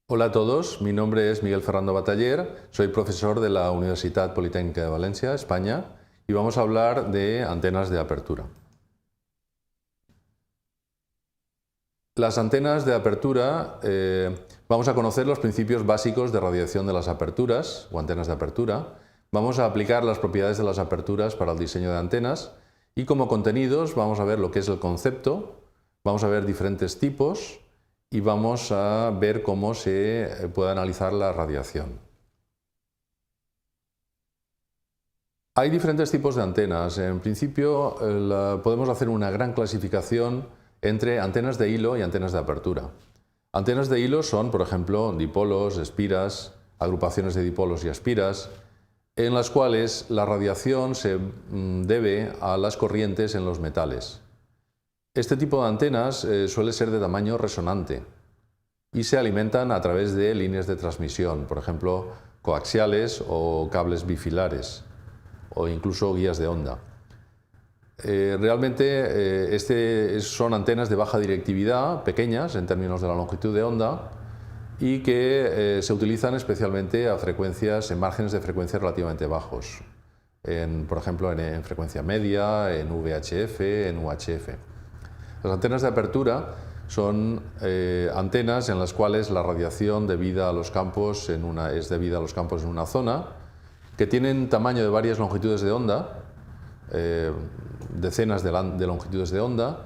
Hola a todos, mi nombre es Miguel Ferrando Bataller, soy profesor de la Universitat Politécnica de Valencia, España, y vamos a hablar de antenas de apertura. Las antenas de apertura, vamos a conocer los principios básicos de radiación de las aperturas o antenas de apertura, vamos a aplicar las propiedades de las aperturas para el diseño de antenas y como contenidos vamos a ver lo que es el concepto, vamos a ver diferentes tipos y vamos a ver cómo se puede analizar la radiación. Hay diferentes tipos de antenas. En principio podemos hacer una gran clasificación entre antenas de hilo y antenas de apertura. Antenas de hilo son, por ejemplo, dipolos, espiras, agrupaciones de dipolos y espiras, en las cuales la radiación se debe a las corrientes en los metales. Este tipo de antenas suele ser de tamaño resonante y se alimentan a través de líneas de transmisión, por ejemplo, coaxiales o cables bifilares o incluso guías de onda. Realmente son antenas de baja directividad, pequeñas en términos de la longitud de onda y que se utilizan especialmente a frecuencias, en márgenes de frecuencia relativamente bajos, por ejemplo en frecuencia media, en VHF, en UHF. Las antenas de apertura son antenas en las cuales la radiación debida a los campos es debida a los campos en una zona, que tienen tamaño de varias longitudes de onda, decenas de longitudes de onda,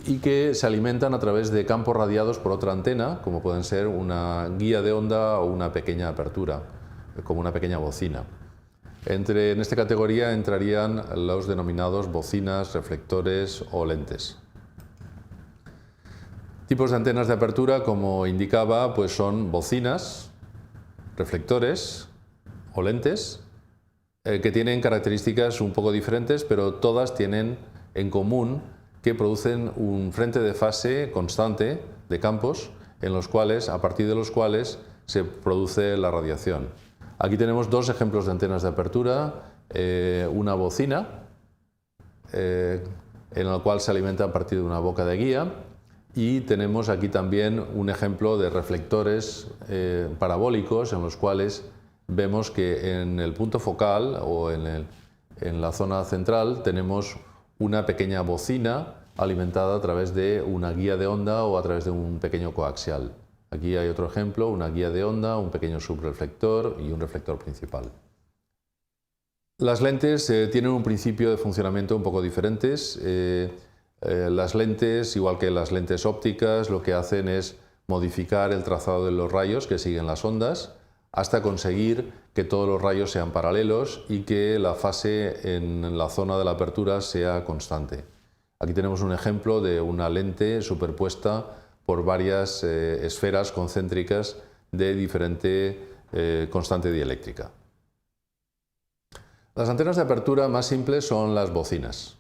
y que se alimentan a través de campos radiados por otra antena, como pueden ser una guía de onda o una pequeña apertura, como una pequeña bocina. En esta categoría entrarían los denominados bocinas, reflectores o lentes. Tipos de antenas de apertura, como indicaba, pues son bocinas, reflectores o lentes, que tienen características un poco diferentes, pero todas tienen en común que producen un frente de fase constante de campos a partir de los cuales se produce la radiación. Aquí tenemos dos ejemplos de antenas de apertura, una bocina, en la cual se alimenta a partir de una boca de guía, y tenemos aquí también un ejemplo de reflectores parabólicos en los cuales vemos que en el punto focal o en la zona central tenemos una pequeña bocina alimentada a través de una guía de onda o a través de un pequeño coaxial. Aquí hay otro ejemplo, una guía de onda, un pequeño subreflector y un reflector principal. Las lentes tienen un principio de funcionamiento un poco diferentes. Las lentes, igual que las lentes ópticas, lo que hacen es modificar el trazado de los rayos que siguen las ondas hasta conseguir que todos los rayos sean paralelos y que la fase en la zona de la apertura sea constante. Aquí tenemos un ejemplo de una lente superpuesta por varias esferas concéntricas de diferente constante dieléctrica. Las antenas de apertura más simples son las bocinas.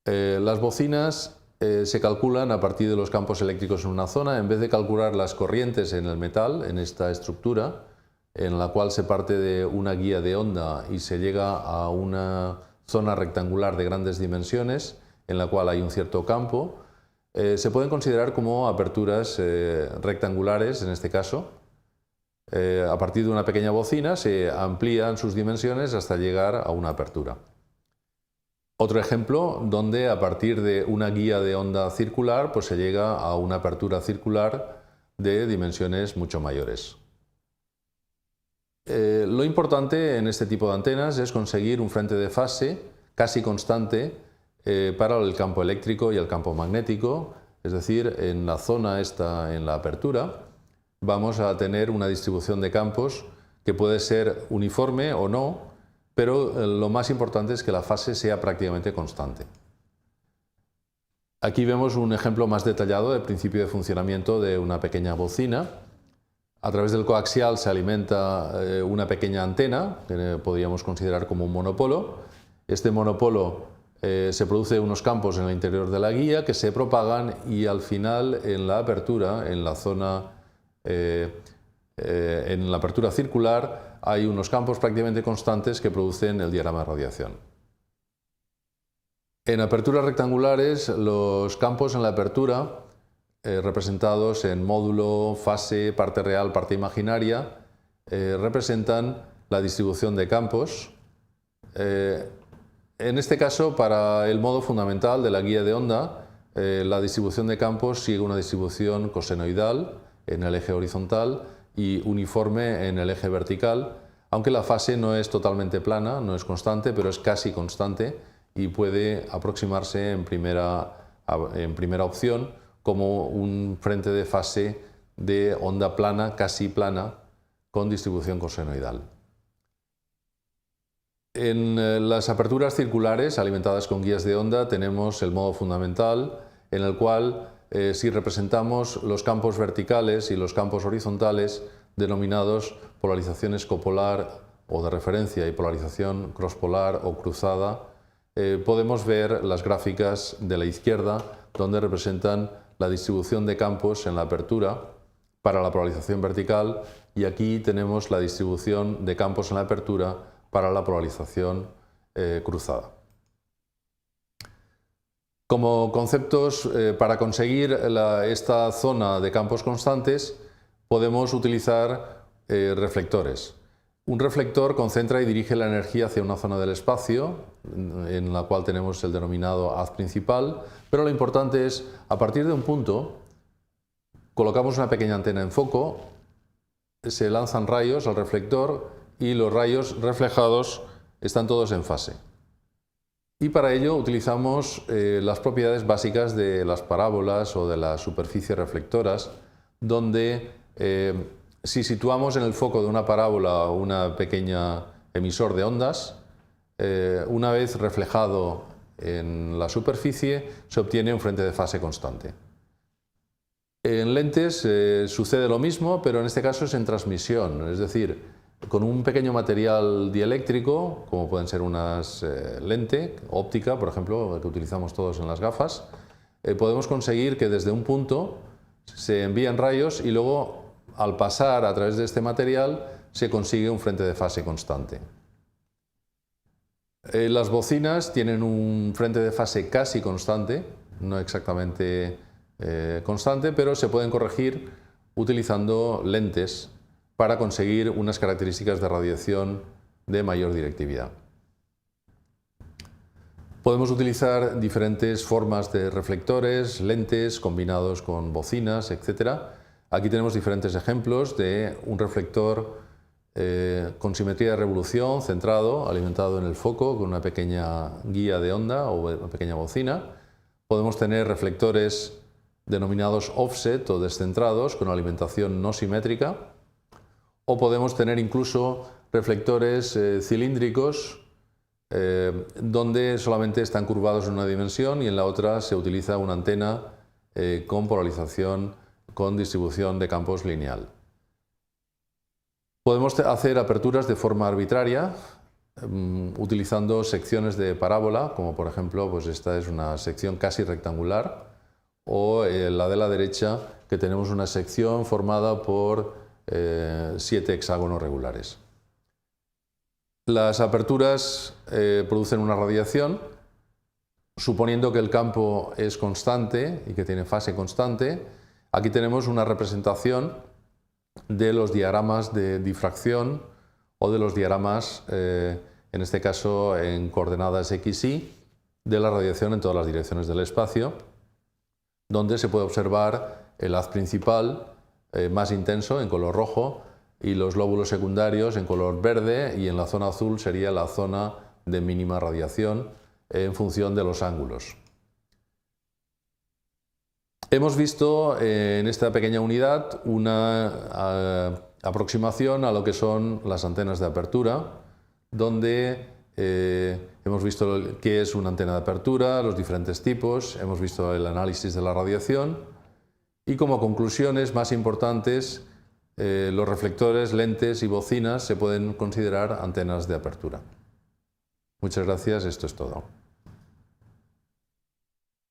Las bocinas se calculan a partir de los campos eléctricos en una zona. En vez de calcular las corrientes en el metal, en esta estructura, en la cual se parte de una guía de onda y se llega a una zona rectangular de grandes dimensiones, en la cual hay un cierto campo, se pueden considerar como aperturas rectangulares, en este caso. A partir de una pequeña bocina se amplían sus dimensiones hasta llegar a una apertura. Otro ejemplo donde a partir de una guía de onda circular pues se llega a una apertura circular de dimensiones mucho mayores. Lo importante en este tipo de antenas es conseguir un frente de fase casi constante para el campo eléctrico y el campo magnético, es decir, en la zona esta, en la apertura, vamos a tener una distribución de campos que puede ser uniforme o no, pero lo más importante es que la fase sea prácticamente constante. Aquí vemos un ejemplo más detallado del principio de funcionamiento de una pequeña bocina. A través del coaxial se alimenta una pequeña antena, que podríamos considerar como un monopolo. Este monopolo se produce unos campos en el interior de la guía que se propagan y al final en la apertura, en la zona en la apertura circular, hay unos campos prácticamente constantes que producen el diagrama de radiación. En aperturas rectangulares, los campos en la apertura representados en módulo, fase, parte real, parte imaginaria, representan la distribución de campos. En este caso, para el modo fundamental de la guía de onda, la distribución de campos sigue una distribución cosenoidal en el eje horizontal y uniforme en el eje vertical, aunque la fase no es totalmente plana, no es constante, pero es casi constante y puede aproximarse en primera opción como un frente de fase de onda plana, casi plana, con distribución cosenoidal. En las aperturas circulares alimentadas con guías de onda tenemos el modo fundamental, en el cual si representamos los campos verticales y los campos horizontales denominados polarización escopolar o de referencia y polarización crosspolar o cruzada, podemos ver las gráficas de la izquierda donde representan la distribución de campos en la apertura para la polarización vertical, y aquí tenemos la distribución de campos en la apertura para la polarización cruzada. Como conceptos, para conseguir esta zona de campos constantes podemos utilizar reflectores. Un reflector concentra y dirige la energía hacia una zona del espacio en la cual tenemos el denominado haz principal, pero lo importante es, a partir de un punto, colocamos una pequeña antena en foco, se lanzan rayos al reflector y los rayos reflejados están todos en fase. Y para ello utilizamos las propiedades básicas de las parábolas o de las superficies reflectoras, donde si situamos en el foco de una parábola una pequeña emisor de ondas, una vez reflejado en la superficie se obtiene un frente de fase constante. En lentes sucede lo mismo, pero en este caso es en transmisión, es decir, con un pequeño material dieléctrico, como pueden ser unas lente óptica, por ejemplo, que utilizamos todos en las gafas, podemos conseguir que desde un punto se envíen rayos y luego, al pasar a través de este material, se consigue un frente de fase constante. Las bocinas tienen un frente de fase casi constante, no exactamente constante, pero se pueden corregir utilizando lentes para conseguir unas características de radiación de mayor directividad. Podemos utilizar diferentes formas de reflectores, lentes combinados con bocinas, etc. Aquí tenemos diferentes ejemplos de un reflector con simetría de revolución, centrado, alimentado en el foco con una pequeña guía de onda o una pequeña bocina. Podemos tener reflectores denominados offset o descentrados con alimentación no simétrica. O podemos tener incluso reflectores cilíndricos donde solamente están curvados en una dimensión y en la otra se utiliza una antena con polarización con distribución de campos lineal. Podemos hacer aperturas de forma arbitraria utilizando secciones de parábola, como por ejemplo pues esta es una sección casi rectangular, o la de la derecha, que tenemos una sección formada por 7 hexágonos regulares. Las aperturas producen una radiación, suponiendo que el campo es constante y que tiene fase constante. Aquí tenemos una representación de los diagramas de difracción o de los diagramas, en este caso en coordenadas x, y, de la radiación en todas las direcciones del espacio, donde se puede observar el haz principal más intenso en color rojo y los lóbulos secundarios en color verde, y en la zona azul sería la zona de mínima radiación en función de los ángulos. Hemos visto en esta pequeña unidad una aproximación a lo que son las antenas de apertura, donde hemos visto qué es una antena de apertura, los diferentes tipos, hemos visto el análisis de la radiación y como conclusiones más importantes, los reflectores, lentes y bocinas se pueden considerar antenas de apertura. Muchas gracias, esto es todo.